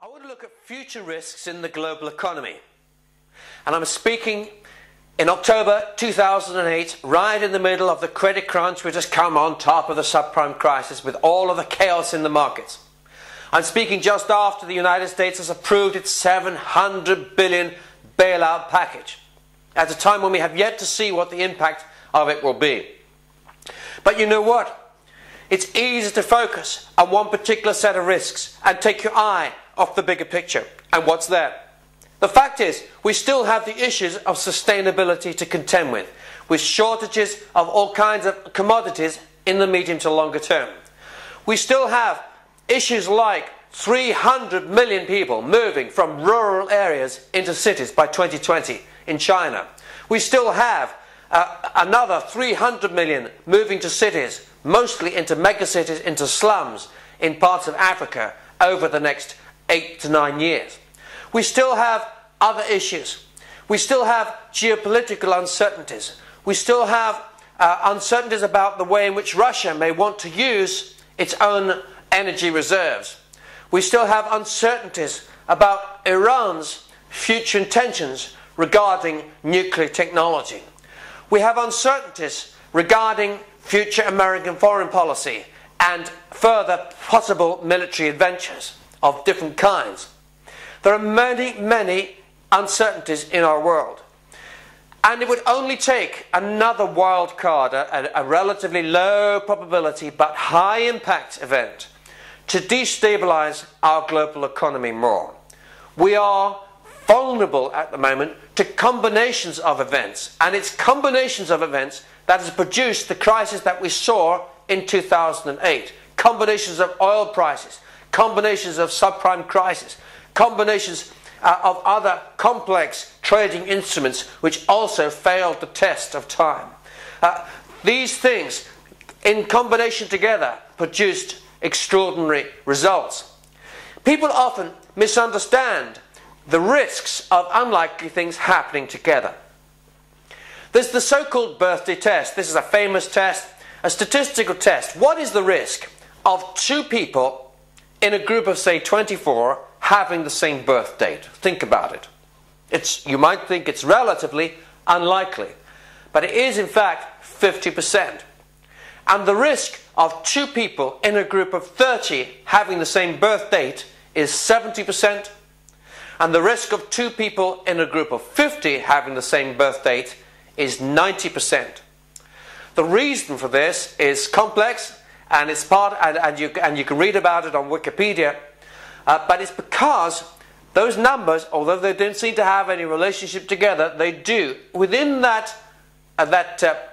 I want to look at future risks in the global economy. And I'm speaking in October 2008, right in the middle of the credit crunch which has come on top of the subprime crisis with all of the chaos in the markets. I'm speaking just after the United States has approved its $700 billion bailout package, at a time when we have yet to see what the impact of it will be. But you know what? It's easy to focus on one particular set of risks and take your eye off the bigger picture. And what's there? The fact is, we still have the issues of sustainability to contend with shortages of all kinds of commodities in the medium to longer term. We still have issues like 300 million people moving from rural areas into cities by 2020 in China. We still have another 300 million moving to cities, mostly into megacities, into slums in parts of Africa over the next 8 to 9 years. We still have other issues. We still have geopolitical uncertainties. We still have uncertainties about the way in which Russia may want to use its own energy reserves. We still have uncertainties about Iran's future intentions regarding nuclear technology. We have uncertainties regarding future American foreign policy and further possible military adventures of different kinds. There are many, many uncertainties in our world. And it would only take another wild card, a relatively low probability but high impact event, to destabilize our global economy more. We are vulnerable at the moment to combinations of events, and it's combinations of events that has produced the crisis that we saw in 2008. Combinations of oil prices, combinations of subprime crisis, combinations of other complex trading instruments which also failed the test of time. These things, in combination together, produced extraordinary results. People often misunderstand the risks of unlikely things happening together. There's the so-called birthday test. This is a famous test, a statistical test. What is the risk of two people in a group of, say, 24 having the same birth date? Think about it. You might think it's relatively unlikely, but it is in fact 50%. And the risk of two people in a group of 30 having the same birth date is 70%. And the risk of two people in a group of 50 having the same birth date is 90%. The reason for this is complex, and it's and you can read about it on Wikipedia. But it's because those numbers, although they don't seem to have any relationship together, they do. Within that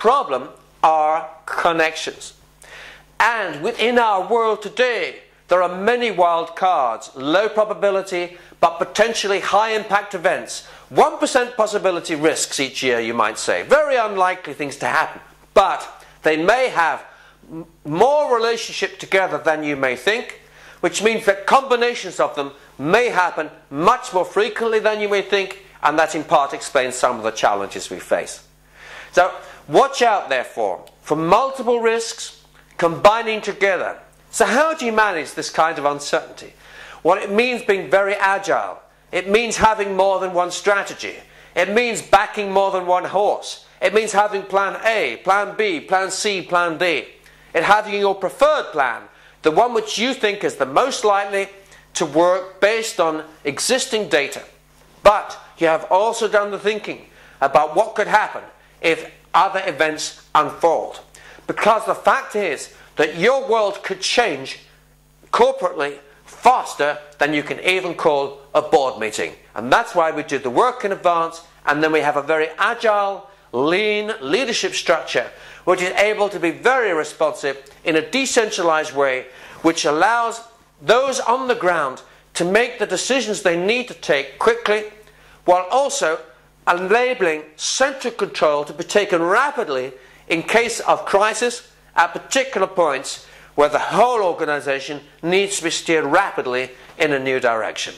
problem are connections. And within our world today, there are many wild cards, low probability, but potentially high impact events. 1% possibility risks each year, you might say. Very unlikely things to happen. But they may have more relationship together than you may think, which means that combinations of them may happen much more frequently than you may think, and that in part explains some of the challenges we face. So watch out, therefore, for multiple risks combining together. So how do you manage this kind of uncertainty? Well, it means being very agile. It means having more than one strategy. It means backing more than one horse. It means having plan A, plan B, plan C, plan D. It having your preferred plan, the one which you think is the most likely to work based on existing data. But you have also done the thinking about what could happen if other events unfold. Because the fact is that your world could change corporately faster than you can even call a board meeting. And that's why we do the work in advance, and then we have a very agile, lean leadership structure which is able to be very responsive in a decentralized way, which allows those on the ground to make the decisions they need to take quickly, while also enabling central control to be taken rapidly in case of crisis at particular points where the whole organization needs to be steered rapidly in a new direction.